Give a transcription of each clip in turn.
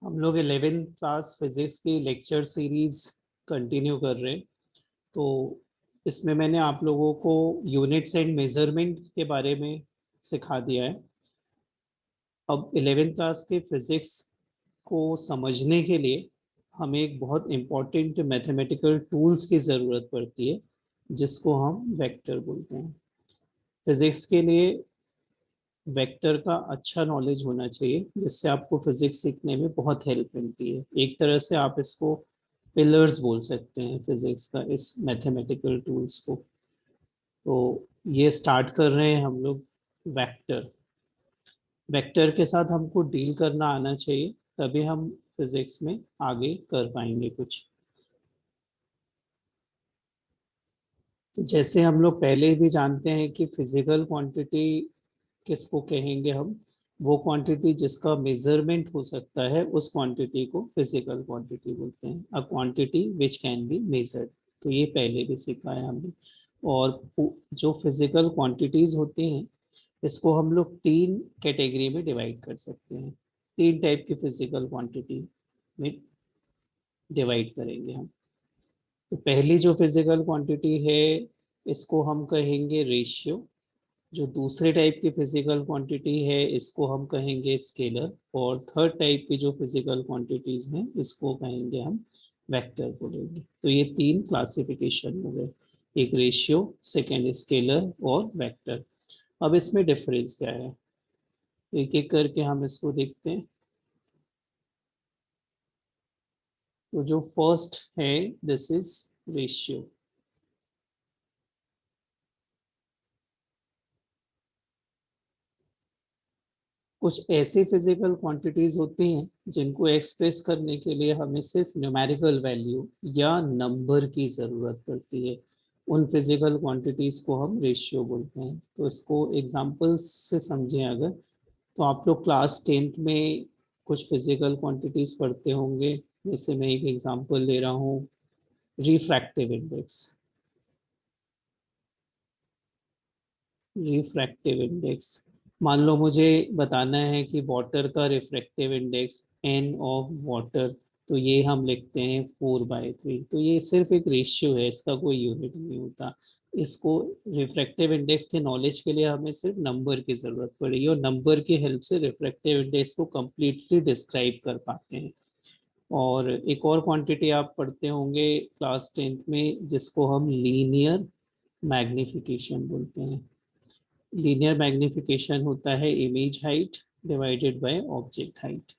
हम लोग 11th class physics की लेक्चर सीरीज कंटिन्यू कर रहे हैं। तो इसमें मैंने आप लोगों को यूनिट्स एंड मेजरमेंट के बारे में सिखा दिया है। अब 11th क्लास के फिजिक्स को समझने के लिए हमें एक बहुत इम्पोर्टेंट मैथमेटिकल टूल्स की ज़रूरत पड़ती है, जिसको हम वेक्टर बोलते हैं। फिजिक्स के लिए वेक्टर का अच्छा नॉलेज होना चाहिए, जिससे आपको फिजिक्स सीखने में बहुत हेल्प मिलती है। एक तरह से आप इसको पिलर्स बोल सकते हैं फिजिक्स का, इस मैथमेटिकल टूल्स को। तो ये स्टार्ट कर रहे हैं हम लोग। वेक्टर वेक्टर के साथ हमको डील करना आना चाहिए, तभी हम फिजिक्स में आगे कर पाएंगे कुछ। तो जैसे हम लोग पहले भी जानते हैं कि फिजिकल क्वांटिटी किसको कहेंगे हम, वो क्वांटिटी जिसका मेजरमेंट हो सकता है, उस क्वांटिटी को फिजिकल क्वांटिटी बोलते हैं। A quantity which can be measured. तो ये पहले भी सीखा है हमने। और जो फिजिकल क्वांटिटीज होती हैं, इसको हम लोग तीन कैटेगरी में डिवाइड कर सकते हैं। तीन टाइप की फिजिकल क्वांटिटी में डिवाइड करेंगे हम। तो पहली जो फिजिकल क्वांटिटी है, इसको हम कहेंगे रेशियो। जो दूसरे टाइप की फिजिकल क्वांटिटी है, इसको हम कहेंगे स्केलर। और थर्ड टाइप की जो फिजिकल क्वांटिटीज हैं, इसको कहेंगे हम वेक्टर बोलेंगे। तो ये तीन क्लासिफिकेशन हो गए, एक रेशियो, सेकेंड स्केलर और वेक्टर। अब इसमें डिफरेंस क्या है, एक एक करके हम इसको देखते हैं। तो जो फर्स्ट है, दिस इज रेशियो। कुछ ऐसी फिजिकल क्वांटिटीज होती हैं जिनको एक्सप्रेस करने के लिए हमें सिर्फ न्यूमेरिकल वैल्यू या नंबर की ज़रूरत पड़ती है। उन फिजिकल क्वांटिटीज को हम रेशियो बोलते हैं। तो इसको एग्जांपल्स से समझें अगर, तो आप लोग क्लास 10th में कुछ फिजिकल क्वांटिटीज पढ़ते होंगे। जैसे मैं एक एग्जांपल ले रहा हूँ, रिफ्रैक्टिव इंडेक्स। रिफ्रैक्टिव इंडेक्स, मान लो मुझे बताना है कि वाटर का refractive index N of water, तो ये हम लिखते हैं 4/3। तो ये सिर्फ एक रेशियो है, इसका कोई यूनिट नहीं होता। इसको रिफ्रैक्टिव इंडेक्स के नॉलेज के लिए हमें सिर्फ नंबर की जरूरत पड़ेगी, और नंबर की हेल्प से रिफ्रैक्टिव इंडेक्स को कंप्लीटली डिस्क्राइब कर पाते हैं। और एक और क्वांटिटी आप पढ़ते होंगे क्लास 10th में, जिसको हम लीनियर मैग्निफिकेशन बोलते हैं। लीनियर मैग्निफिकेशन होता है image height divided by object height.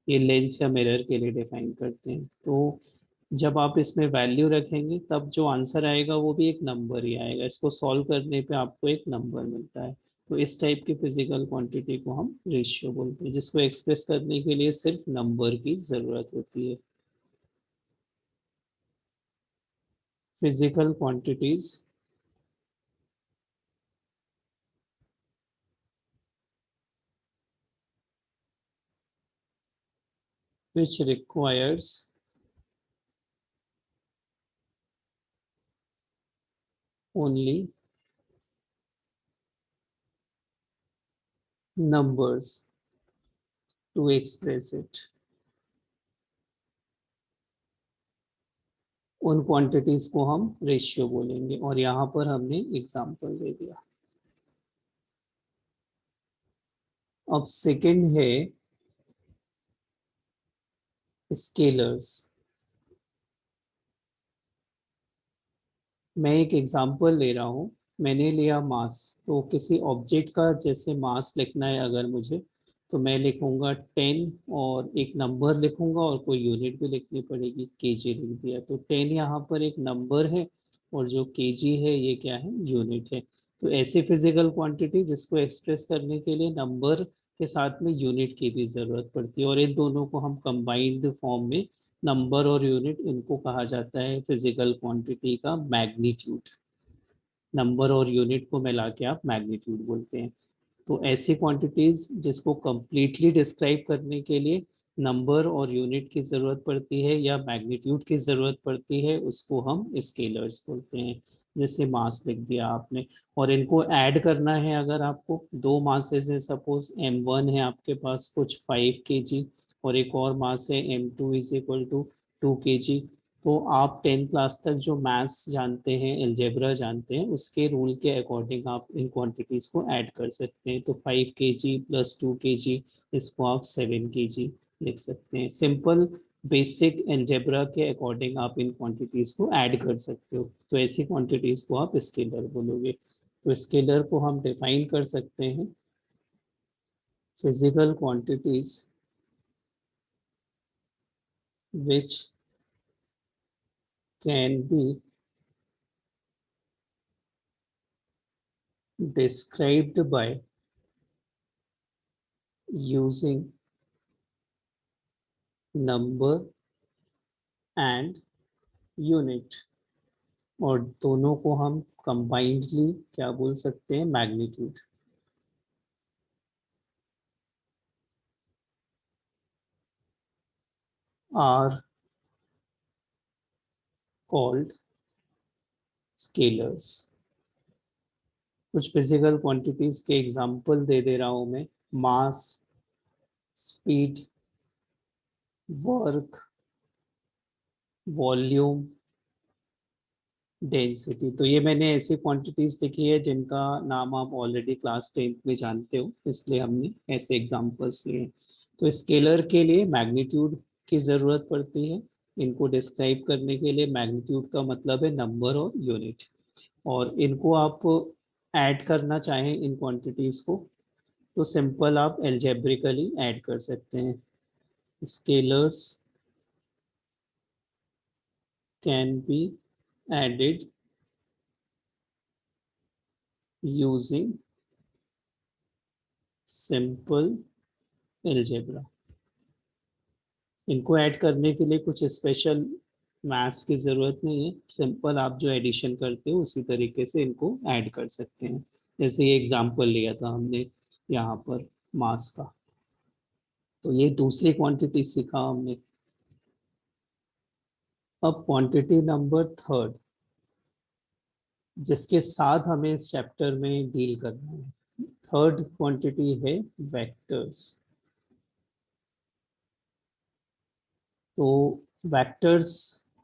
ये लेंस या मिरर के लिए डिफाइन करते हैं। तो जब आप इसमें वैल्यू रखेंगे, तब जो आंसर आएगा वो भी एक नंबर ही आएगा। इसको सॉल्व करने पे आपको एक नंबर मिलता है। तो इस टाइप की फिजिकल क्वांटिटी को हम रेशियो बोलते हैं, जिसको एक्सप्रेस करने के लिए सिर्फ नंबर की जरूरत होती है। Physical quantities which requires only numbers to express it। उन क्वांटिटीज को हम रेशियो बोलेंगे, और यहाँ पर हमने एग्जांपल दे दिया। अब सेकंड है स्केलर्स। मैं एक एग्जांपल ले रहा हूँ। मैंने लिया मास। तो किसी ऑब्जेक्ट का जैसे मास लिखना है अगर मुझे, तो मैं लिखूंगा 10 और एक नंबर लिखूंगा, और कोई यूनिट भी लिखनी पड़ेगी। केजी लिख दिया, तो 10 यहाँ पर एक नंबर है, और जो केजी है ये क्या है, यूनिट है। तो ऐसी फिजिकल क्वांटिटी जिसको एक्सप्रेस करने के लिए नंबर के साथ में यूनिट की भी जरूरत पड़ती है, और इन दोनों को हम कंबाइंड फॉर्म में, नंबर और यूनिट, इनको कहा जाता है फिजिकल क्वांटिटी का मैग्नीट्यूड। नंबर और यूनिट को मिला के आप मैग्नीट्यूड बोलते हैं। तो ऐसी क्वांटिटीज जिसको कंप्लीटली डिस्क्राइब करने के लिए नंबर और यूनिट की जरूरत पड़ती है या मैग्नीट्यूड की जरूरत पड़ती है, उसको हम स्केलर्स बोलते हैं। जैसे मास लिख दिया आपने, और इनको ऐड करना है। अगर आपको दो मासेस है, सपोज M1 है आपके पास कुछ 5 kg, और एक और मास है m2 is equal to 2 kg। तो आप 10th क्लास तक जो मैथ्स जानते हैं, अलजेब्रा जानते हैं, उसके रूल के अकॉर्डिंग आप इन क्वांटिटीज को ऐड कर सकते हैं। तो 5 kg प्लस 2 kg, इसको आप 7 kg लिख सकते हैं। सिंपल बेसिक अलजेब्रा के अकॉर्डिंग आप इन क्वांटिटीज को ऐड कर सकते हो। तो ऐसी क्वांटिटीज को आप स्केलर बोलोगे। तो स्केलर को हम डिफाइन कर सकते हैं, physical quantities which can be described by using number and unit। और दोनों को हम कंबाइंडली क्या बोल सकते हैं, मैग्नीट्यूड। Are called scalars. कुछ फिजिकल क्वांटिटीज के एग्जांपल दे दे रहा हूं मैं। Mass, speed, work, volume, density. तो ये मैंने ऐसी क्वांटिटीज लिखी है जिनका नाम आप ऑलरेडी क्लास 10th में जानते हो, इसलिए हमने ऐसे एग्जांपल्स लिए। तो स्केलर के लिए मैग्नीट्यूड की ज़रूरत पड़ती है। इनको डिस्क्राइब करने के लिए मैग्नीट्यूड का मतलब है नंबर और यूनिट। और इनको आप ऐड करना चाहें इन क्वांटिटीज़ को, तो सिंपल आप एल्जेब्रिकली ऐड कर सकते हैं। Scalars can be added using simple algebra. इनको ऐड करने के लिए कुछ स्पेशल मैथ्स की ज़रूरत नहीं है। सिंपल आप जो एडिशन करते हो उसी तरीके से इनको ऐड कर सकते हैं। जैसे ये एग्जांपल लिया था हमने यहाँ पर मास का। तो ये दूसरी क्वांटिटी सीखा हमने। अब क्वांटिटी नंबर थर्ड, जिसके साथ हमें इस चैप्टर में डील करना है, थर्ड क्वांटिटी है वेक्टर्स। तो वेक्टर्स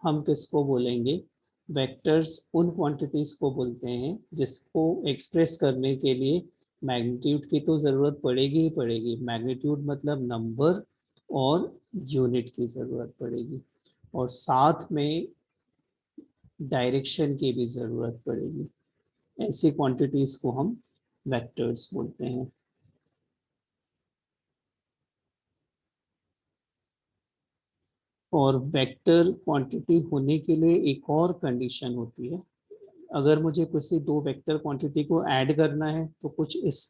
हम किसको बोलेंगे? वेक्टर्स उन क्वांटिटीज को बोलते हैं जिसको एक्सप्रेस करने के लिए मैग्नीट्यूड की तो ज़रूरत पड़ेगी ही पड़ेगी। मैग्नीट्यूड मतलब नंबर और यूनिट की ज़रूरत पड़ेगी, और साथ में डायरेक्शन की भी ज़रूरत पड़ेगी। ऐसी क्वांटिटीज को हम वेक्टर्स बोलते हैं। और वेक्टर क्वांटिटी होने के लिए एक और कंडीशन होती है। अगर मुझे किसी दो वेक्टर क्वांटिटी को ऐड करना है तो कुछ इस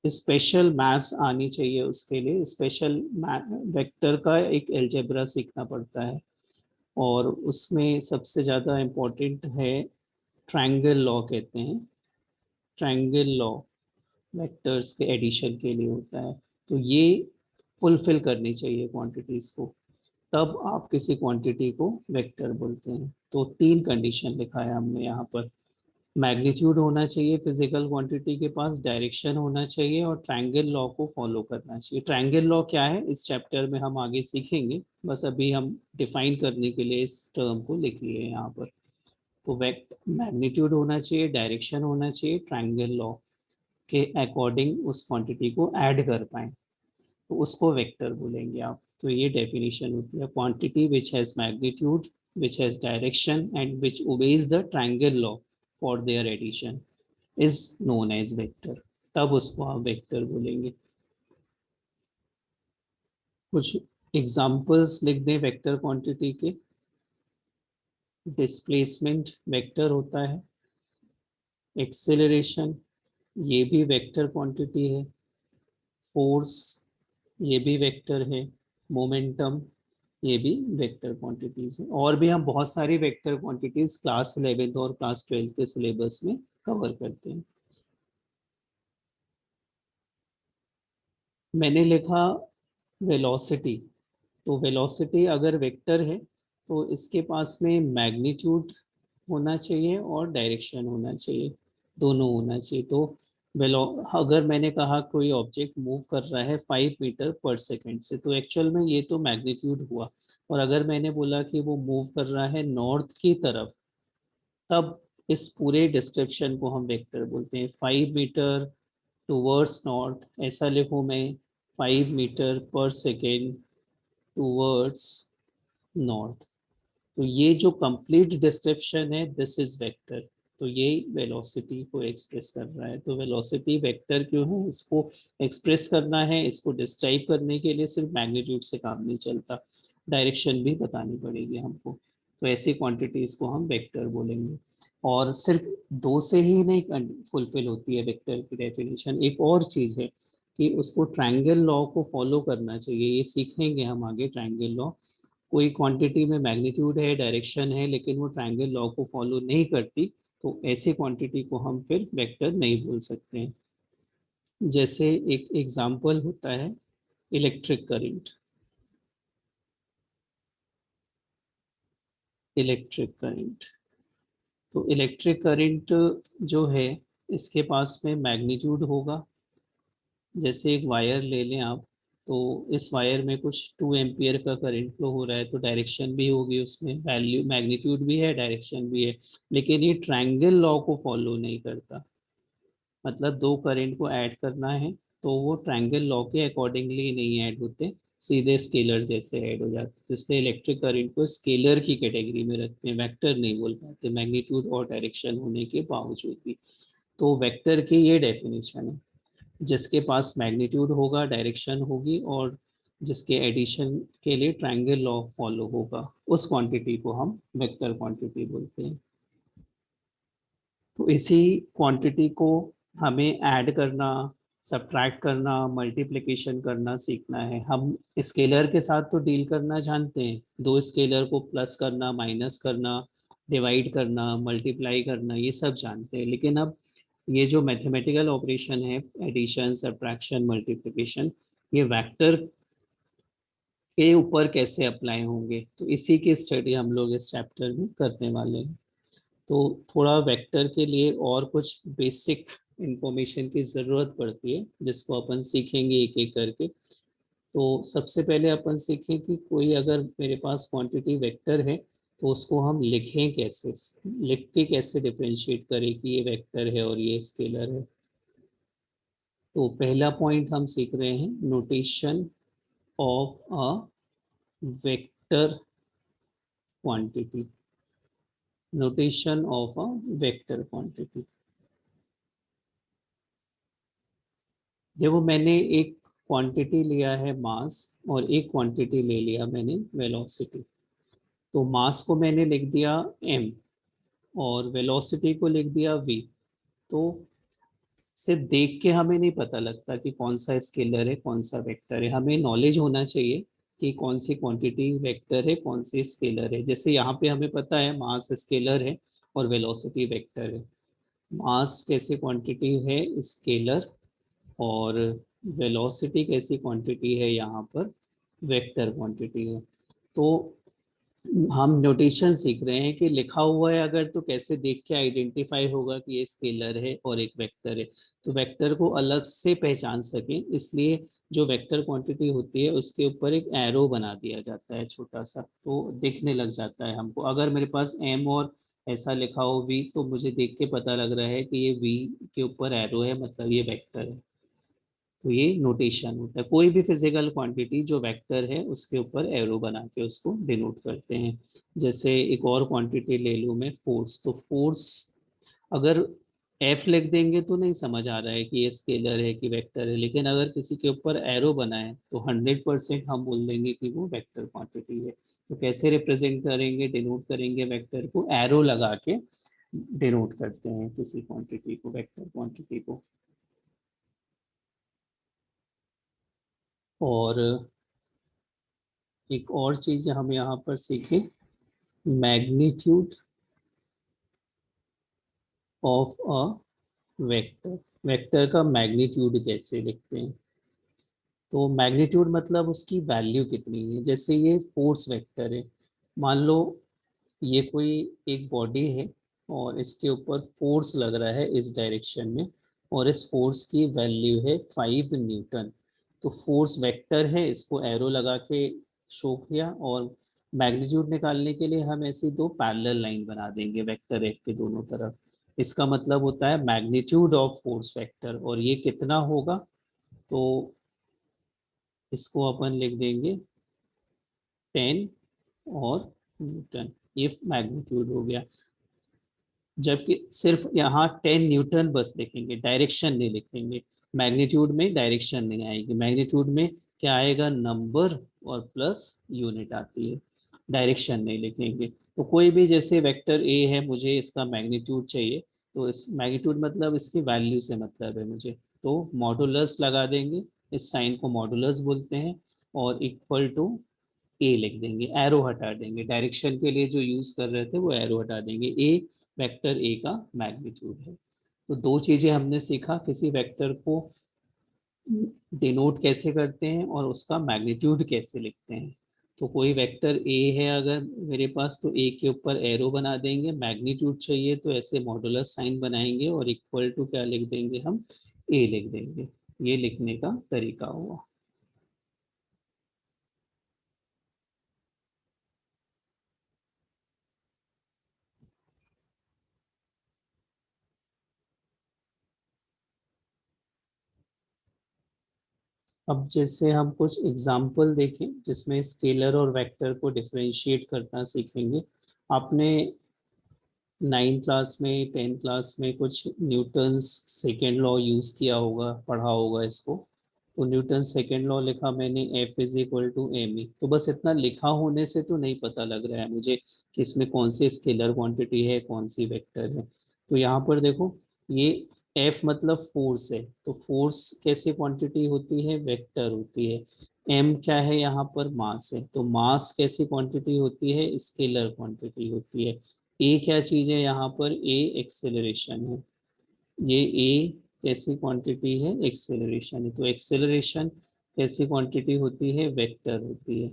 स्पेशल मैथ्स आनी चाहिए। उसके लिए स्पेशल वेक्टर का एक अलजेब्रा सीखना पड़ता है, और उसमें सबसे ज़्यादा इम्पोर्टेंट है ट्रायंगल लॉ कहते हैं। ट्रायंगल लॉ वेक्टर्स के एडिशन के लिए होता है। तो ये फुलफिल करनी चाहिए क्वांटिटीज को, तब आप किसी क्वांटिटी को वेक्टर बोलते हैं। तो तीन कंडीशन लिखा है हमने यहाँ पर। मैग्नीट्यूड होना चाहिए फिजिकल क्वांटिटी के पास, डायरेक्शन होना चाहिए, और ट्रायंगल लॉ को फॉलो करना चाहिए। ट्रायंगल लॉ क्या है इस चैप्टर में हम आगे सीखेंगे, बस अभी हम डिफाइन करने के लिए इस टर्म को लिख लिए यहाँ पर। तो वेक्ट मैग्नीट्यूड होना चाहिए, डायरेक्शन होना चाहिए, ट्रायंगल लॉ के अकॉर्डिंग उस क्वांटिटी को ऐड कर पाए तो उसको वेक्टर बोलेंगे आप। तो ये डेफिनेशन होती है, quantity which has magnitude, which has direction and which obeys the triangle law for their addition is known as vector. तब उसको आप वेक्टर बोलेंगे। कुछ एग्जांपल्स लिख दें वेक्टर क्वांटिटी के। डिस्प्लेसमेंट वेक्टर होता है, एक्सेलरेशन ये भी वेक्टर क्वांटिटी है, फोर्स ये भी वेक्टर है, मोमेंटम ये भी वेक्टर क्वांटिटीज है। और भी हम बहुत सारी वेक्टर क्वांटिटीज क्लास 11th और क्लास 12th के सिलेबस में कवर करते हैं। मैंने लिखा वेलोसिटी। तो वेलोसिटी अगर वेक्टर है तो इसके पास में मैग्नीट्यूड होना चाहिए और डायरेक्शन होना चाहिए, दोनों होना चाहिए। तो वेलो अगर मैंने कहा कोई ऑब्जेक्ट मूव कर रहा है 5 मीटर पर सेकेंड से, तो एक्चुअल में ये तो मैग्नीट्यूड हुआ। और अगर मैंने बोला कि वो मूव कर रहा है नॉर्थ की तरफ, तब इस पूरे डिस्क्रिप्शन को हम वेक्टर बोलते हैं। 5 मीटर टूवर्ड्स नॉर्थ, ऐसा लिखूं मैं, 5 मीटर पर सेकेंड टूवर्ड्स नॉर्थ। तो ये जो कंप्लीट डिस्क्रिप्शन है, दिस इज वेक्टर। तो ये वेलोसिटी को एक्सप्रेस कर रहा है। तो वेलोसिटी वेक्टर क्यों है, इसको एक्सप्रेस करना है, इसको डिस्क्राइब करने के लिए सिर्फ मैग्नीट्यूड से काम नहीं चलता, डायरेक्शन भी बतानी पड़ेगी हमको। तो ऐसी क्वांटिटीज को हम वेक्टर बोलेंगे। और सिर्फ दो से ही नहीं फुलफिल होती है वेक्टर की डेफिनेशन, एक और चीज है कि उसको ट्रायंगल लॉ को फॉलो करना चाहिए। ये सीखेंगे हम आगे, ट्रायंगल लॉ। कोई क्वांटिटी में मैग्नीट्यूड है, डायरेक्शन है, लेकिन वो ट्रायंगल लॉ को फॉलो नहीं करती, तो ऐसी क्वांटिटी को हम फिर वेक्टर नहीं बोल सकते हैं। जैसे एक एग्जांपल होता है इलेक्ट्रिक करंट। इलेक्ट्रिक करंट, तो इलेक्ट्रिक करंट जो है, इसके पास में मैग्नीट्यूड होगा। जैसे एक वायर ले लें आप, तो इस वायर में कुछ 2 एम्पियर का करंट फ्लो हो रहा है, तो डायरेक्शन भी होगी उसमें, वैल्यू मैग्नीट्यूड भी है, डायरेक्शन भी है। लेकिन ये ट्रायंगल लॉ को फॉलो नहीं करता। मतलब दो करंट को ऐड करना है, तो वो ट्रायंगल लॉ के अकॉर्डिंगली नहीं ऐड होते, सीधे स्केलर जैसे ऐड हो जाते। तो इसलिए इलेक्ट्रिक करंट को स्केलर की कैटेगरी में रखते हैं, वेक्टर नहीं बोल पाते, मैग्नीट्यूड और डायरेक्शन होने के बावजूद भी। तो वेक्टर की ये डेफिनेशन है, जिसके पास मैग्नीट्यूड होगा, डायरेक्शन होगी, और जिसके एडिशन के लिए ट्रायंगल लॉ फॉलो होगा, उस क्वांटिटी को हम वेक्टर क्वांटिटी बोलते हैं। तो इसी क्वांटिटी को हमें ऐड करना, सब्ट्रैक्ट करना, मल्टीप्लिकेशन करना सीखना है। हम स्केलर के साथ तो डील करना जानते हैं, दो स्केलर को प्लस करना, माइनस करना, डिवाइड करना, मल्टीप्लाई करना, ये सब जानते हैं। लेकिन अब ये जो मैथमेटिकल ऑपरेशन है, एडिशन, सब्ट्रैक्शन, मल्टीप्लिकेशन, ये वेक्टर के ऊपर कैसे अप्लाई होंगे, तो इसी की स्टडी हम लोग इस चैप्टर में करने वाले हैं। तो थोड़ा वेक्टर के लिए और कुछ बेसिक इंफॉर्मेशन की ज़रूरत पड़ती है, जिसको अपन सीखेंगे एक एक करके। तो सबसे पहले अपन सीखें कि कोई अगर मेरे पास क्वांटिटी वेक्टर है, तो उसको हम लिखें कैसे, लिख के कैसे डिफरेंशिएट करें कि ये वेक्टर है और ये स्केलर है। तो पहला पॉइंट हम सीख रहे हैं, notation of a vector quantity. Notation of a vector quantity. देखो, मैंने एक क्वांटिटी लिया है मास, और एक क्वांटिटी ले लिया मैंने वेलोसिटी। तो मास को मैंने लिख दिया m, और वेलोसिटी को लिख दिया v। तो सिर्फ देख के हमें नहीं पता लगता कि कौन सा स्केलर है, कौन सा वेक्टर है। हमें नॉलेज होना चाहिए कि कौन सी क्वांटिटी वेक्टर है, कौन सी स्केलर है। जैसे यहाँ पे हमें पता है मास स्केलर है और वेलोसिटी वेक्टर है। मास कैसी क्वांटिटी है, स्केलर, और वेलोसिटी कैसी क्वांटिटी है, यहाँ पर वेक्टर क्वांटिटी है। तो हम नोटेशन सीख रहे हैं कि लिखा हुआ है अगर, तो कैसे देख के आइडेंटिफाई होगा कि ये स्केलर है और एक वेक्टर है। तो वेक्टर को अलग से पहचान सकें, इसलिए जो वेक्टर क्वांटिटी होती है उसके ऊपर एक एरो बना दिया जाता है छोटा सा, तो दिखने लग जाता है हमको। अगर मेरे पास एम और ऐसा लिखा हो वी, तो मुझे देख के पता लग रहा है कि ये वी के ऊपर एरो है, मतलब ये वेक्टर है। तो ये नोटेशन होता है, कोई भी फिजिकल क्वांटिटी जो वेक्टर है उसके ऊपर एरो बना के उसको डिनोट करते हैं। जैसे एक और क्वांटिटी ले लूँ मैं, फोर्स। तो फोर्स अगर एफ लिख देंगे तो नहीं समझ आ रहा है कि ये स्केलर है कि वेक्टर है, लेकिन अगर किसी के ऊपर एरो बना है तो 100% हम बोल देंगे कि वो वेक्टर क्वांटिटी है। तो कैसे रिप्रेजेंट करेंगे, डिनोट करेंगे वेक्टर को, एरो लगा के डिनोट करते हैं किसी क्वांटिटी को, वेक्टर क्वांटिटी को। और एक और चीज हम यहाँ पर सीखें, magnitude of a vector. Vector का मैग्नीट्यूड कैसे लिखते हैं, तो मैग्नीट्यूड मतलब उसकी वैल्यू कितनी है। जैसे ये फोर्स वेक्टर है, मान लो ये कोई एक बॉडी है और इसके ऊपर फोर्स लग रहा है इस डायरेक्शन में, और इस फोर्स की वैल्यू है 5 न्यूटन। तो फोर्स वेक्टर है, इसको एरो लगा के शो किया, और मैग्नीट्यूड निकालने के लिए हम ऐसी दो पैरेलल लाइन बना देंगे वेक्टर एफ के दोनों तरफ। इसका मतलब होता है मैग्नीट्यूड ऑफ फोर्स वेक्टर, और ये कितना होगा, तो इसको अपन लिख देंगे 10 और न्यूटन, ये मैग्नीट्यूड हो गया। जबकि सिर्फ यहाँ 10 न्यूटन बस लिखेंगे, डायरेक्शन नहीं लिखेंगे। मैग्नीट्यूड में डायरेक्शन नहीं आएगी, मैग्नीट्यूड में क्या आएगा, नंबर और प्लस यूनिट आती है, डायरेक्शन नहीं लिखेंगे। तो कोई भी जैसे वेक्टर ए है, मुझे इसका मैग्नीट्यूड चाहिए, तो इस मैग्नीट्यूड मतलब इसकी वैल्यू से मतलब है मुझे, तो मॉडुलस लगा देंगे, इस साइन को मॉडुलस बोलते हैं, और इक्वल टू ए लिख देंगे, एरो हटा देंगे, डायरेक्शन के लिए जो यूज कर रहे थे वो एरो हटा देंगे, ए वेक्टर ए का मैग्नीट्यूड है। तो दो चीजें हमने सीखा, किसी वेक्टर को डिनोट कैसे करते हैं और उसका मैग्नीट्यूड कैसे लिखते हैं। तो कोई वेक्टर ए है अगर मेरे पास, तो ए के ऊपर एरो बना देंगे, मैग्नीट्यूड चाहिए तो ऐसे मॉडुलस साइन बनाएंगे, और इक्वल टू क्या लिख देंगे हम, ए लिख देंगे। ये लिखने का तरीका हुआ। अब जैसे हम कुछ एग्जाम्पल देखें जिसमें स्केलर और वेक्टर को डिफरेंशिएट करना सीखेंगे। आपने 9 क्लास में 10 क्लास में कुछ न्यूटन्स सेकेंड लॉ यूज किया होगा, पढ़ा होगा इसको। तो न्यूटन सेकेंड लॉ लिखा मैंने, F is equal to M E. तो बस इतना लिखा होने से तो नहीं पता लग रहा है मुझे कि इसमें कौन सी स्केलर क्वांटिटी है, कौन सी वेक्टर है। तो यहाँ पर देखो, ये एफ मतलब फोर्स है, तो फोर्स कैसी क्वांटिटी होती है, वेक्टर होती है। एम क्या है, यहाँ पर मास है, तो मास कैसी क्वांटिटी होती है, स्केलर क्वांटिटी होती है। ए क्या चीज है, यहाँ पर ए एक्सेलरेशन है, ये ए कैसी क्वांटिटी है, एक्सेलरेशन है, तो एक्सेलरेशन कैसी क्वांटिटी होती है, वेक्टर होती है।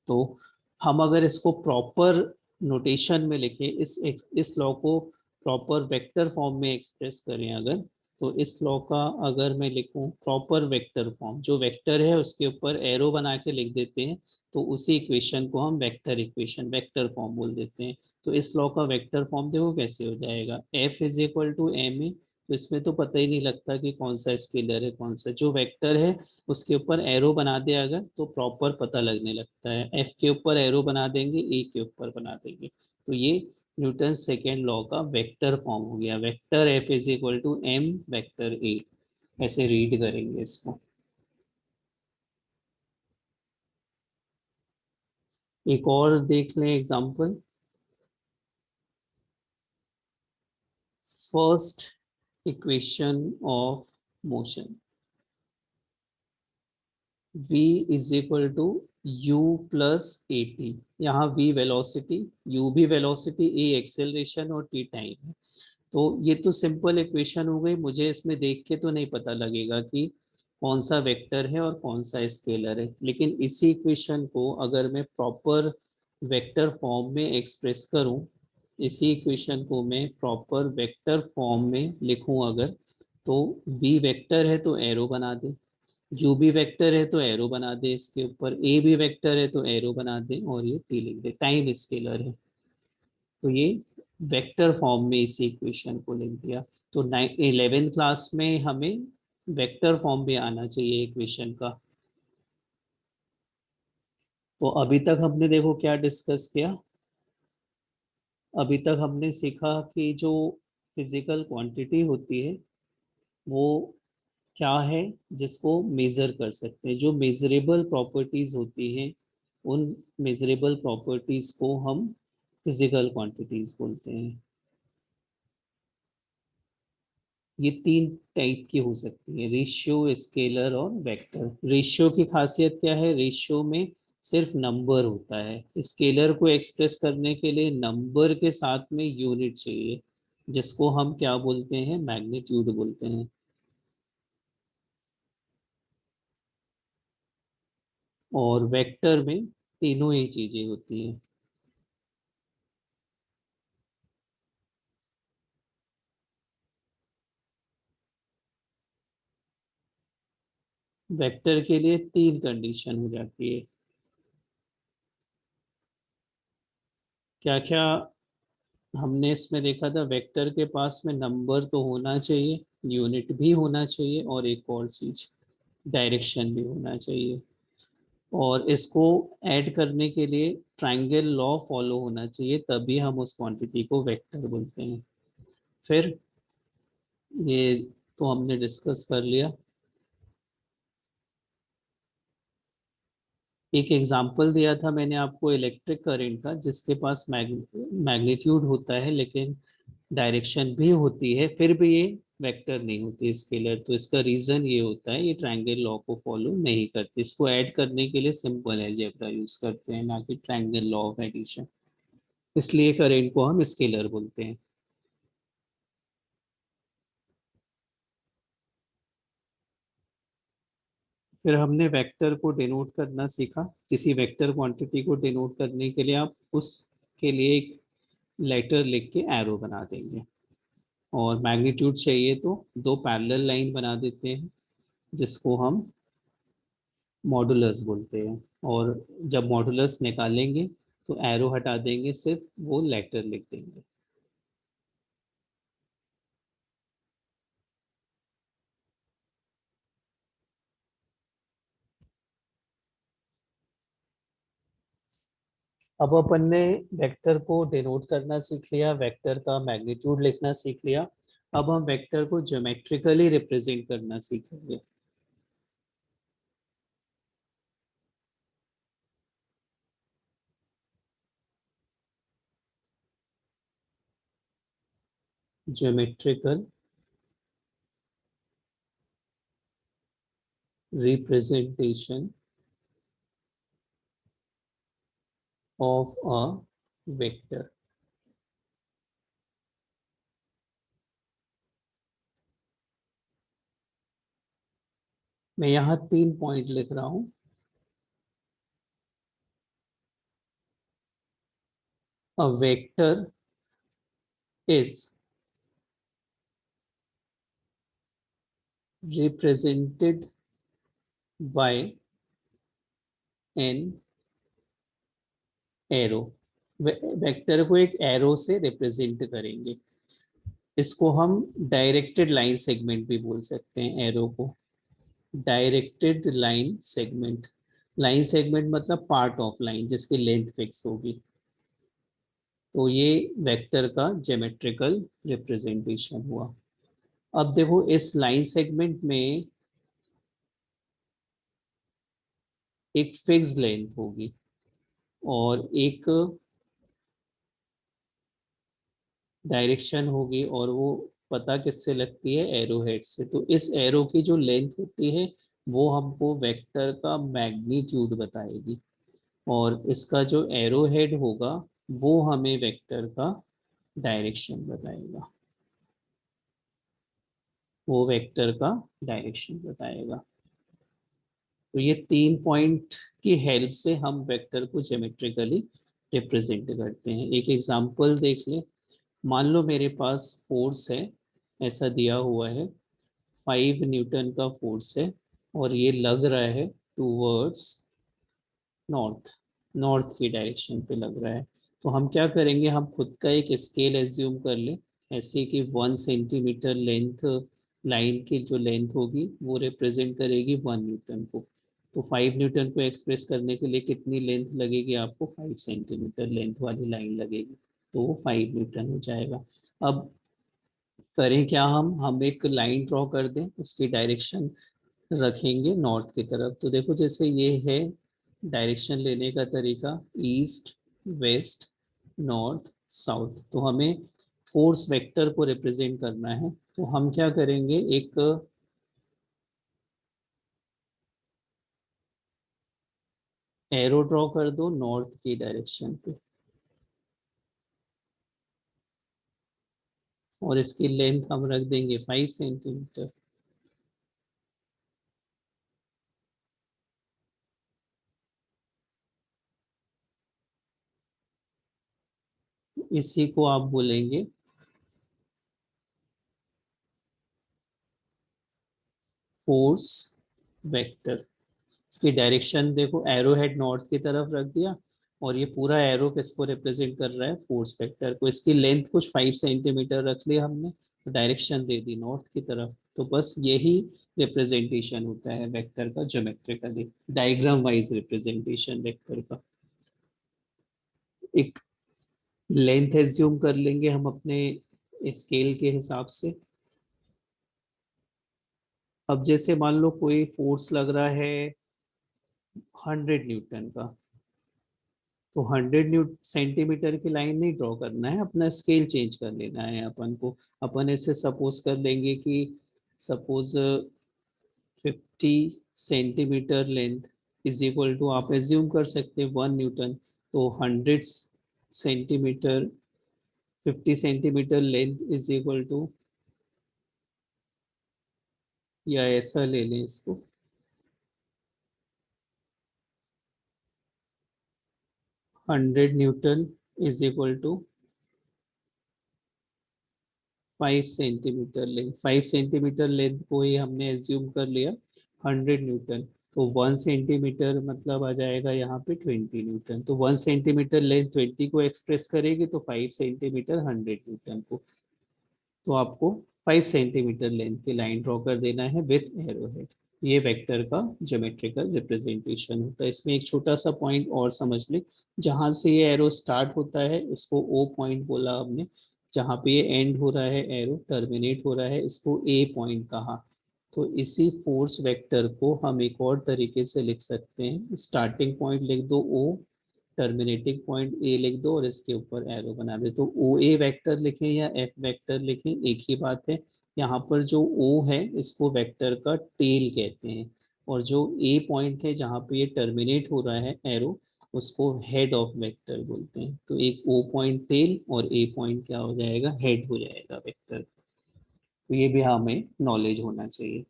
तो हम अगर इसको प्रॉपर नोटेशन में लिखें, इस लॉ को प्रॉपर वेक्टर फॉर्म में एक्सप्रेस करें अगर, तो इस लॉ का अगर मैं लिखूं प्रॉपर वेक्टर फॉर्म, जो वेक्टर है उसके ऊपर एरो बना के लिख देते हैं, तो उसी इक्वेशन को हम वेक्टर इक्वेशन, वेक्टर फॉर्म बोल देते हैं। तो इस लॉ का वेक्टर फॉर्म देखो कैसे हो जाएगा, F is equal to M A. तो इसमें तो पता ही नहीं लगता कि कौन सा स्केलर है कौन सा, जो वेक्टर है उसके ऊपर एरो बना दे अगर, तो प्रॉपर पता लगने लगता है। एफ के ऊपर एरो बना देंगे, ए के ऊपर बना देंगे, तो ये न्यूटन सेकेंड लॉ का वेक्टर फॉर्म हो गया, vector F is equal to M vector A. ऐसे रीड करेंगे इसको। एक और देख लें example. First equation of motion, v is equal to u plus A T. यहाँ v वेलोसिटी, u भी वेलोसिटी, a एक्सेलरेशन और t टाइम है। तो ये तो सिंपल इक्वेशन हो गई, मुझे इसमें देख के तो नहीं पता लगेगा कि कौन सा वेक्टर है और कौन सा स्केलर है। लेकिन इसी इक्वेशन को अगर मैं प्रॉपर वेक्टर फॉर्म में एक्सप्रेस करूं, इसी इक्वेशन को मैं प्रॉपर वेक्टर फॉर्म में लिखूं अगर, तो v वेक्टर है तो एरो बना दे, u भी वेक्टर है तो एरो बना दे, इसके ऊपर a भी वेक्टर है तो एरो बना दे, और ये t लिख दे, टाइम स्केलर है। तो ये वेक्टर फॉर्म में इसी इक्वेशन को लिख दिया। तो 11 क्लास में हमें वेक्टर फॉर्म भी आना चाहिए इक्वेशन का। तो अभी तक हमने देखो क्या डिस्कस किया, अभी तक हमने सीखा कि जो फिजिकल क्वांटिटी होती है वो क्या है, जिसको मेजर कर सकते हैं, जो मेजरेबल प्रॉपर्टीज होती हैं, उन मेजरेबल प्रॉपर्टीज को हम फिजिकल क्वांटिटीज बोलते हैं। ये 3 टाइप की हो सकती है, रेशियो, स्केलर और वेक्टर। रेशियो की खासियत क्या है, रेशियो में सिर्फ नंबर होता है, स्केलर को एक्सप्रेस करने के लिए नंबर के साथ में यूनिट चाहिए, जिसको हम क्या बोलते हैं, मैग्नीट्यूड बोलते हैं। और वेक्टर में तीनों ही चीजें होती हैं। वेक्टर के लिए 3 कंडीशन हो जाती है। क्या क्या हमने इसमें देखा था? वेक्टर के पास में नंबर तो होना चाहिए, यूनिट भी होना चाहिए, और एक और चीज डायरेक्शन भी होना चाहिए। और इसको ऐड करने के लिए ट्रायंगल लॉ फॉलो होना चाहिए, तभी हम उस क्वांटिटी को वेक्टर बोलते हैं। फिर ये तो हमने डिस्कस कर लिया। एक एग्जांपल दिया था मैंने आपको इलेक्ट्रिक करंट का, जिसके पास मैग्नीट्यूड होता है लेकिन डायरेक्शन भी होती है, फिर भी ये वेक्टर नहीं होती स्केलर। तो इसका रीजन ये होता है, ये ट्रायंगल लॉ को फॉलो नहीं करती। इसको ऐड करने के लिए सिंपल अलजेब्रा यूज करते हैं, ना कि ट्रायंगल लॉ ऑफ एडिशन। इसलिए करंट को हम स्केलर बोलते हैं। फिर हमने वेक्टर को डिनोट करना सीखा। किसी वेक्टर क्वांटिटी को डिनोट करने के लिए आप उसके लिए एक लेटर लिख के एरो बना देंगे। और मैग्नीट्यूड चाहिए तो दो पैरेलल लाइन बना देते हैं, जिसको हम मॉडुलस बोलते हैं। और जब मॉडुलस निकालेंगे तो एरो हटा देंगे, सिर्फ वो लेटर लिख देंगे। अब अपन ने वेक्टर को डिनोट करना सीख लिया, वेक्टर का मैग्नीट्यूड लिखना सीख लिया। अब हम वेक्टर को ज्योमेट्रिकली रिप्रेजेंट करना सीखेंगे। Geometrical representation of a vector. मैं यहाँ 3 पॉइंट लिख रहा हूँ। A vector is represented by an arrow। Vector को एक एरो से रिप्रेजेंट करेंगे। इसको हम डायरेक्टेड लाइन सेगमेंट भी बोल सकते हैं, एरो को directed line segment. Line segment मतलब पार्ट ऑफ लाइन जिसकी लेंथ फिक्स होगी। तो ये वेक्टर का ज्योमेट्रिकल रिप्रेजेंटेशन हुआ। अब देखो, इस लाइन सेगमेंट में एक फिक्स लेंथ होगी और एक डायरेक्शन होगी, और वो पता किससे लगती है? एरो हेड से। तो इस एरो की जो लेंथ होती है वो हमको वेक्टर का मैग्नीट्यूड बताएगी, और इसका जो एरो हेड होगा वो हमें वेक्टर का डायरेक्शन बताएगा। वो वेक्टर का डायरेक्शन बताएगा। तो ये 3 पॉइंट की हेल्प से हम वेक्टर को ज्योमेट्रिकली रिप्रेजेंट करते हैं। एक एग्जांपल देख ले। मान लो मेरे पास फोर्स है, ऐसा दिया हुआ है, 5 न्यूटन का फोर्स है, और ये लग रहा है टूवर्ड्स नॉर्थ, नॉर्थ की डायरेक्शन पे लग रहा है। तो हम क्या करेंगे, हम खुद का एक स्केल एज्यूम कर ले, ऐसे कि 1 सेंटीमीटर लेंथ, लाइन की जो लेंथ होगी वो रिप्रेजेंट करेगी 1 न्यूटन को। तो 5 न्यूटन को एक्सप्रेस करने के लिए कितनी लेंथ लगेगी आपको? 5 सेंटीमीटर लेंथ वाली लाइन लगेगी, तो वो 5 न्यूटन हो जाएगा। अब करें क्या, हम एक लाइन ड्रॉ कर दें, उसकी डायरेक्शन रखेंगे नॉर्थ की तरफ। तो देखो, जैसे ये है डायरेक्शन लेने का तरीका, ईस्ट, वेस्ट, नॉर्थ, साउथ। तो हमें फोर्स वेक्टर को रिप्रेजेंट करना है, तो हम क्या करेंगे, एक एरो ड्रॉ कर दो नॉर्थ की डायरेक्शन पे, और इसकी लेंथ हम रख देंगे 5 सेंटीमीटर। इसी को आप बोलेंगे फोर्स वेक्टर। इसकी डायरेक्शन देखो, एरो हेड नॉर्थ की तरफ रख दिया, और ये पूरा एरो किसको रिप्रेजेंट कर रहा है, फोर्स वेक्टर को। इसकी लेंथ कुछ 5 सेंटीमीटर रख लिया हमने, तो डायरेक्शन दे दी नॉर्थ की तरफ। तो बस यही रिप्रेजेंटेशन होता है वेक्टर का geometrically, diagram wise representation vector का। एक लेंथ एज्यूम कर लेंगे हम अपने स्केल के हिसाब से। अब जैसे मान लो कोई फोर्स लग रहा है 100 न्यूटन का, तो 100 सेंटीमीटर की लाइन नहीं ड्रॉ करना है, अपना स्केल चेंज कर लेना है अपन को। अपन ऐसे सपोज कर लेंगे कि suppose 50 centimetre length is equal to, आप एज्यूम कर सकते हैं 1 न्यूटन। तो 100 centimetre, 50 centimetre length is equal to, या ऐसा ले लें इसको, 100 newton is equal to 5 centimetre length. 5 centimetre length को ही हमने एज्यूम कर लिया 100 न्यूटन। तो 1 सेंटीमीटर मतलब आ जाएगा यहाँ पे 20 न्यूटन। तो 1 सेंटीमीटर लेंथ 20 को एक्सप्रेस करेगी, तो 5 सेंटीमीटर 100 न्यूटन को। तो आपको 5 सेंटीमीटर लेंथ की लाइन ड्रॉ कर देना है विथ एरो हेड। ये वेक्टर का ज्योमेट्रिकल रिप्रेजेंटेशन होता है। इसमें एक छोटा सा पॉइंट और समझ ले, जहां से ये एरो स्टार्ट होता है इसको ओ पॉइंट बोला हमने, जहाँ पे ये एंड हो रहा है एरो, टर्मिनेट हो रहा है, इसको ए पॉइंट कहा। तो इसी फोर्स वेक्टर को हम एक और तरीके से लिख सकते हैं। स्टार्टिंग पॉइंट लिख दो ओ, टर्मिनेटिंग पॉइंट ए लिख दो, और इसके ऊपर एरो बना दे। तो ओ ए वेक्टर लिखें या एफ वेक्टर लिखें, एक ही बात है। यहाँ पर जो ओ है इसको वेक्टर का टेल कहते हैं, और जो ए पॉइंट है जहाँ पे ये टर्मिनेट हो रहा है एरो, उसको हेड ऑफ वेक्टर बोलते हैं। तो एक ओ पॉइंट टेल और ए पॉइंट क्या हो जाएगा, हेड हो जाएगा वेक्टर। तो ये भी हमें नॉलेज होना चाहिए।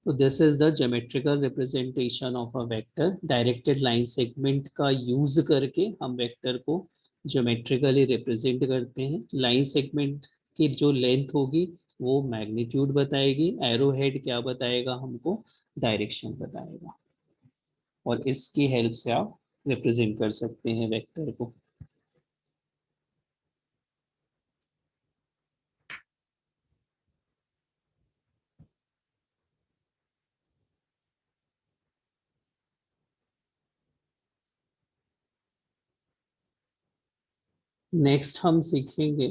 तो this is the geometrical representation of a vector. Directed line segment का यूज करके हम वेक्टर को ज्योमेट्रिकली रिप्रेजेंट करते हैं। लाइन सेगमेंट की जो लेंथ होगी वो मैग्नीट्यूड बताएगी, एरो हेड क्या बताएगा हमको, डायरेक्शन बताएगा, और इसकी हेल्प से आप रिप्रेजेंट कर सकते हैं वेक्टर को। नेक्स्ट हम सीखेंगे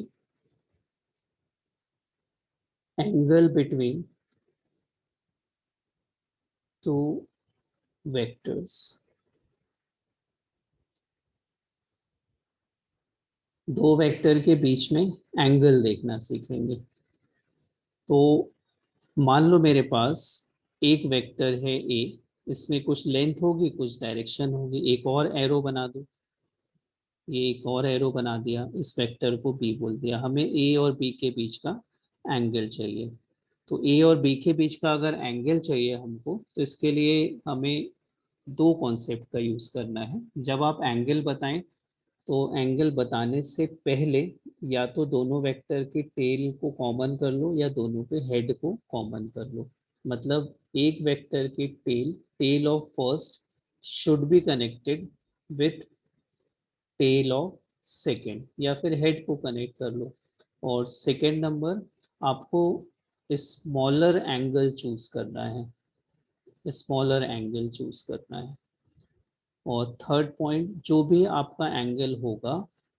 एंगल बिटवीन टू वेक्टर्स। दो वेक्टर के बीच में एंगल देखना सीखेंगे। तो मान लो मेरे पास एक वेक्टर है ए, इसमें कुछ लेंथ होगी कुछ डायरेक्शन होगी। एक और एरो बना दो, ये एक और एरो बना दिया, इस वेक्टर को बी बोल दिया। हमें ए और बी के बीच का एंगल चाहिए। तो ए और बी के बीच का अगर एंगल चाहिए हमको, तो इसके लिए हमें दो कॉन्सेप्ट का यूज करना है। जब आप एंगल बताएं, तो एंगल बताने से पहले या तो दोनों वेक्टर के टेल को कॉमन कर लो, या दोनों के हेड को कॉमन कर लो। मतलब एक वेक्टर की tail, tail of first should be connected with tail of second, या फिर हेड को कनेक्ट कर लो। और सेकेंड नंबर, आपको स्मॉलर एंगल चूज करना है, स्मॉलर एंगल चूज करना है। और थर्ड पॉइंट, जो भी आपका एंगल होगा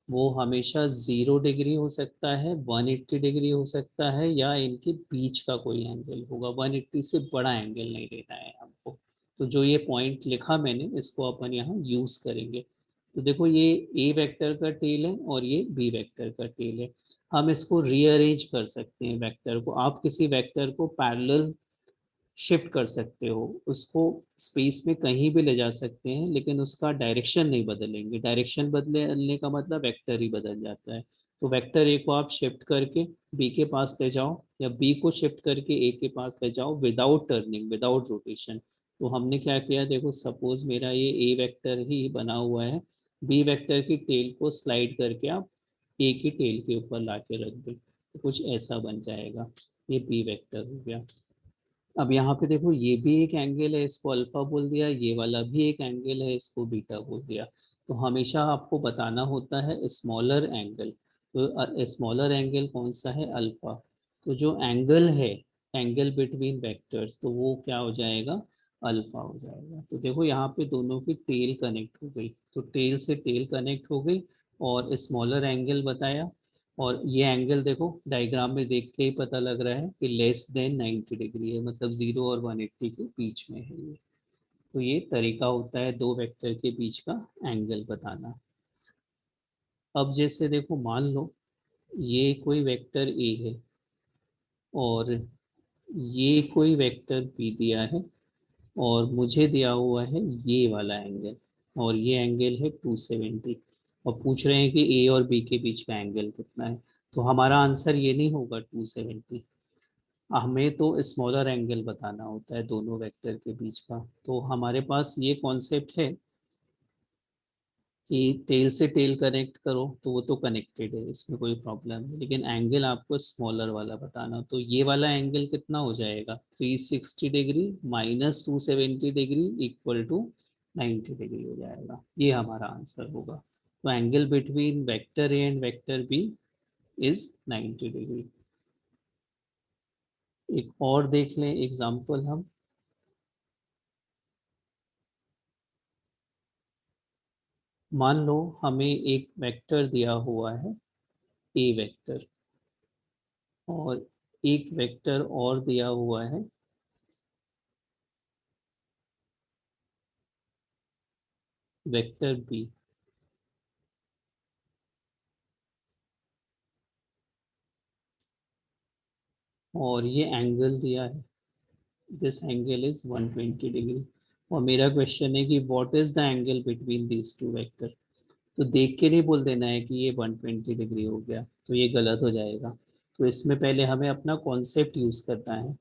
वो हमेशा 0 डिग्री हो सकता है, 180 डिग्री हो सकता है, या इनके बीच का कोई एंगल होगा। 180 से बड़ा एंगल नहीं लेना है हमको। तो जो ये पॉइंट लिखा मैंने, इसको अपन यहाँ यूज करेंगे। तो देखो, ये ए वेक्टर का टेल है और ये बी वेक्टर का टेल है। हम इसको रीअरेंज कर सकते हैं वेक्टर को। आप किसी वेक्टर को पैरेलल शिफ्ट कर सकते हो, उसको स्पेस में कहीं भी ले जा सकते हैं, लेकिन उसका डायरेक्शन नहीं बदलेंगे। डायरेक्शन बदलने का मतलब वेक्टर ही बदल जाता है। तो वेक्टर ए को आप शिफ्ट करके बी के पास ले जाओ, या बी को शिफ्ट करके ए के पास ले जाओ, विदाउट टर्निंग, विदाउट रोटेशन। तो हमने क्या किया, देखो सपोज मेरा ये ए वेक्टर ही बना हुआ है, बी वेक्टर की टेल को स्लाइड करके आप ए की टेल के ऊपर ला के रख दें, तो कुछ ऐसा बन जाएगा। ये बी वेक्टर हो गया। अब यहाँ पे देखो ये भी एक एंगल है, इसको अल्फा बोल दिया, ये वाला भी एक एंगल है, इसको बीटा बोल दिया। तो हमेशा आपको बताना होता है स्मॉलर एंगल। तो स्मॉलर एंगल कौन सा है? अल्फा। तो जो एंगल है, एंगल बिटवीन वेक्टर्स, तो वो क्या हो जाएगा? अल्फा हो जाएगा। तो देखो यहाँ पे दोनों की टेल कनेक्ट हो गई, तो टेल से टेल कनेक्ट हो गई और स्मॉलर एंगल बताया। और ये एंगल देखो डायग्राम में देख के ही पता लग रहा है कि लेस देन 90 डिग्री है, मतलब 0 और 180 के बीच में है ये। तो ये तरीका होता है दो वेक्टर के बीच का एंगल बताना। अब जैसे देखो मान लो ये कोई वेक्टर ए है और ये कोई वेक्टर बी दिया है, और मुझे दिया हुआ है ये वाला एंगल, और ये एंगल है 270। और पूछ रहे हैं कि ए और बी के बीच का एंगल कितना है। तो हमारा आंसर ये नहीं होगा 270, हमें तो स्मॉलर एंगल बताना होता है दोनों वेक्टर के बीच का। तो हमारे पास ये कॉन्सेप्ट है कि टेल से टेल कनेक्ट करो तो वो तो कनेक्टेड है, इसमें कोई प्रॉब्लम नहीं, लेकिन एंगल आपको स्मॉलर वाला बताना। तो ये वाला एंगल कितना हो जाएगा? 360 degree minus 270 degree equal to 90 degree हो जाएगा। ये हमारा आंसर होगा। तो angle between vector A and vector B is 90 degree. एक और देख लें एग्जाम्पल हम। मान लो हमें एक वेक्टर दिया हुआ है, ए वेक्टर, और एक वेक्टर और दिया हुआ है, वेक्टर बी। और ये एंगल दिया है, दिस एंगल इज 120 डिग्री। और मेरा क्वेश्चन है कि what is the angle between these two vector. तो देख के नहीं बोल देना है कि ये 120 डिग्री हो गया, तो ये गलत हो जाएगा। तो इसमें पहले हमें अपना कॉन्सेप्ट यूज करना है।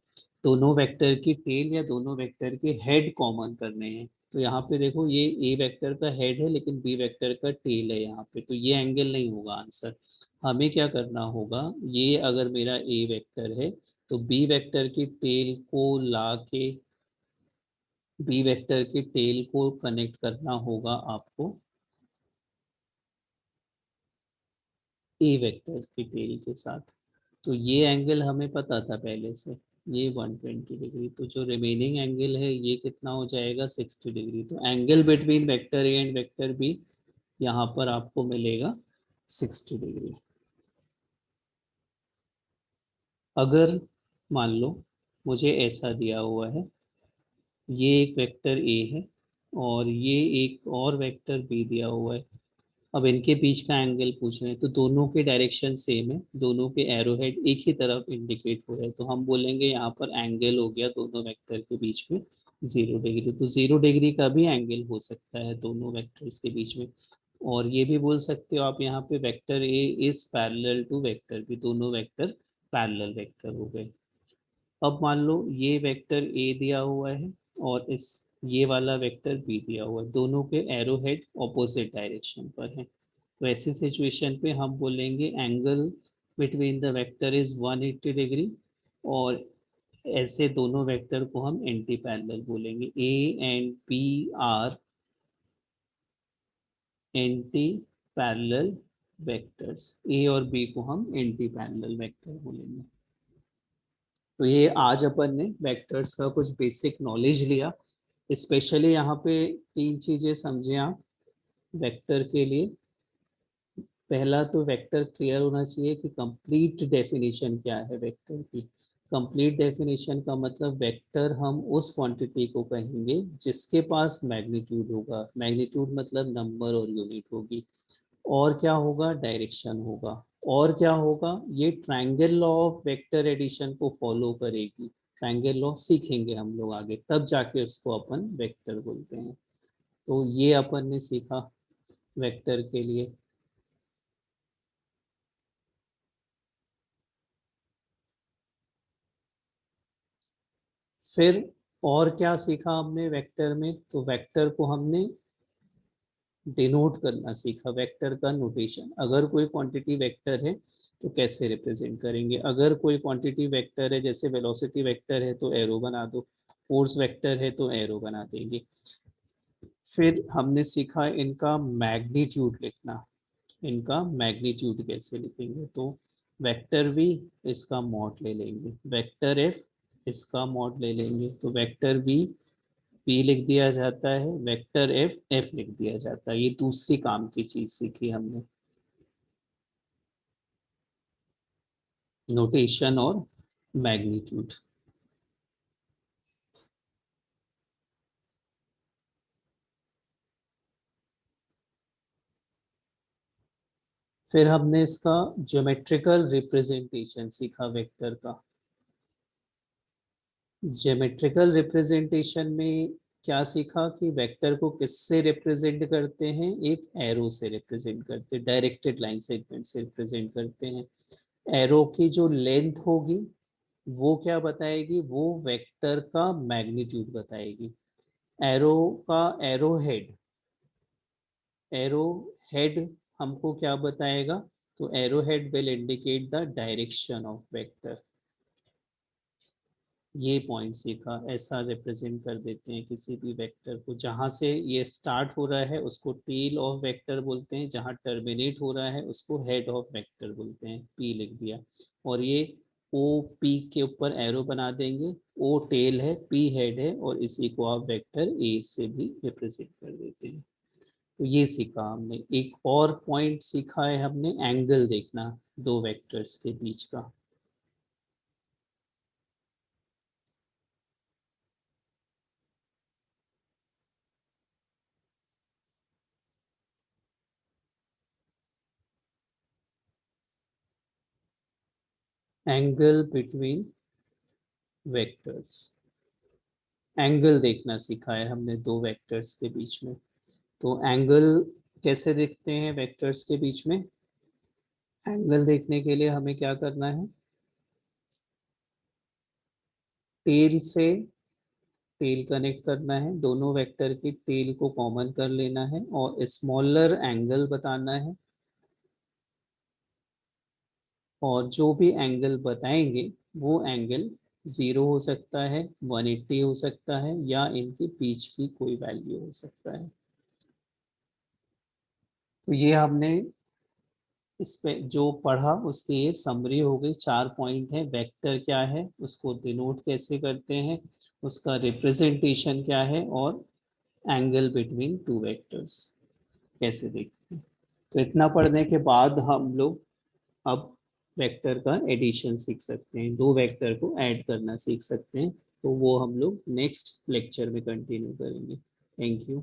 दोनों वेक्टर की टेल या दोनों वेक्टर के हेड कॉमन करने हैं। तो यहाँ पे देखो ये ए वेक्टर का हेड है लेकिन बी वेक्टर का टेल है यहाँ पे, तो ये एंगल नहीं होगा आंसर। हमें क्या करना होगा, ये अगर मेरा ए वेक्टर है तो बी वेक्टर की टेल को ला के बी वेक्टर की टेल को कनेक्ट करना होगा आपको ए वेक्टर की टेल के साथ। तो ये एंगल हमें पता था पहले से, ये 120 डिग्री। तो जो रिमेनिंग एंगल है ये कितना हो जाएगा? 60 डिग्री। तो angle between vector A and vector B यहाँ पर आपको मिलेगा 60 डिग्री। अगर मान लो मुझे ऐसा दिया हुआ है, ये एक वेक्टर ए है और ये एक और वेक्टर बी दिया हुआ है। अब इनके बीच का एंगल पूछ रहे हैं, तो दोनों के डायरेक्शन सेम है, दोनों के एरो हेड एक ही तरफ इंडिकेट हो रहे हैं, तो हम बोलेंगे यहाँ पर एंगल हो गया दोनों वेक्टर के बीच में 0 डिग्री। तो 0 डिग्री का भी एंगल हो सकता है दोनों वेक्टर्स के बीच में। और ये भी बोल सकते हो आप यहाँ पे vector A is parallel to vector B, दोनों वेक्टर पैरेलल वेक्टर हो गए। अब मान लो ये वेक्टर ए दिया हुआ है और इस ये वाला वेक्टर बी दिया हुआ है, दोनों के एरो हेड ऑपोजिट डायरेक्शन पर है। तो ऐसी सिचुएशन पे हम बोलेंगे angle between the vector is 180 degree. और ऐसे दोनों वेक्टर को हम एंटी पैरेलल बोलेंगे, A and B are anti parallel vectors. A और बी को हम एंटी पैरेलल वेक्टर बोलेंगे। तो ये आज अपन ने वेक्टर्स का कुछ बेसिक नॉलेज लिया। स्पेशली यहाँ पे तीन चीजें समझे आप वेक्टर के लिए। पहला तो वेक्टर क्लियर होना चाहिए कि कंप्लीट डेफिनेशन क्या है वेक्टर की। कंप्लीट डेफिनेशन का मतलब वेक्टर हम उस क्वांटिटी को कहेंगे जिसके पास मैग्नीट्यूड होगा, मैग्नीट्यूड मतलब नंबर और यूनिट होगी, और क्या होगा? डायरेक्शन होगा। और क्या होगा? ये triangle law of vector addition को फॉलो करेगी। ट्रायंगल लॉ सीखेंगे हम लोग आगे, तब जाके उसको अपन वेक्टर बोलते हैं। तो ये अपन ने सीखा वेक्टर के लिए। फिर और क्या सीखा हमने वेक्टर में? तो वेक्टर को हमने डिनोट करना सीखा, वेक्टर का नोटेशन। अगर कोई क्वांटिटी वेक्टर है तो कैसे रिप्रेजेंट करेंगे, अगर कोई क्वांटिटी वेक्टर है जैसे वेलोसिटी वेक्टर है तो एरो बना दो, फोर्स वेक्टर है तो एरो बना देंगे। फिर हमने सीखा इनका मैग्नीट्यूड लिखना, इनका मैग्नीट्यूड कैसे लिखेंगे, तो वेक्टर वी इसका मॉड ले लेंगे, वेक्टर एफ इसका मॉड ले लेंगे, तो वेक्टर वी पी लिख दिया जाता है, वेक्टर एफ एफ लिख दिया जाता है। ये दूसरी काम की चीज सीखी हमने, नोटेशन और मैग्नीट्यूड। फिर हमने इसका ज्योमेट्रिकल रिप्रेजेंटेशन सीखा वेक्टर का। ज्योमेट्रिकल रिप्रेजेंटेशन में क्या सीखा कि वेक्टर को किससे रिप्रेजेंट करते हैं, एक एरो से रिप्रेजेंट करते हैं, डायरेक्टेड लाइन सेगमेंट से रिप्रेजेंट करते हैं। एरो की जो लेंथ होगी वो क्या बताएगी, वो वेक्टर का मैग्नीट्यूड बताएगी। एरो का एरो हेड हमको क्या बताएगा, तो arrow head will indicate the direction of vector. ये पॉइंट सीखा, ऐसा रिप्रेजेंट कर देते हैं किसी भी वेक्टर को, जहां से ये स्टार्ट हो रहा है उसको टेल ऑफ वेक्टर बोलते हैं, जहां टर्मिनेट हो रहा है उसको हेड ऑफ वेक्टर बोलते हैं, पी लिख दिया। और ये ओ पी के ऊपर एरो बना देंगे, ओ टेल है, पी हेड है, और इसी को आप वेक्टर ए से भी रिप्रेजेंट कर देते हैं। तो ये सीखा हमने। एक और पॉइंट सीखा है हमने, एंगल देखना दो वेक्टर्स के बीच का। एंगल बिटवीन वेक्टर्स, एंगल देखना सीखा है हमने दो वेक्टर्स के बीच में। तो एंगल कैसे देखते हैं वेक्टर्स के बीच में, एंगल देखने के लिए हमें क्या करना है, टेल से टेल कनेक्ट करना है, दोनों वेक्टर की टेल को कॉमन कर लेना है और स्मॉलर एंगल बताना है। और जो भी एंगल बताएंगे वो एंगल 0 हो सकता है, 180 हो सकता है, या इनके बीच की कोई वैल्यू हो सकता है। तो ये हमने इस पे जो पढ़ा उसकी ये समरी हो गई। 4 पॉइंट है, वेक्टर क्या है, उसको डिनोट कैसे करते हैं, उसका रिप्रेजेंटेशन क्या है, और एंगल बिटवीन टू वेक्टर्स कैसे देखते हैं। तो इतना पढ़ने के बाद हम लोग अब वेक्टर का एडिशन सीख सकते हैं, दो वेक्टर को ऐड करना सीख सकते हैं। तो वो हम लोग नेक्स्ट लेक्चर में कंटिन्यू करेंगे। Thank you.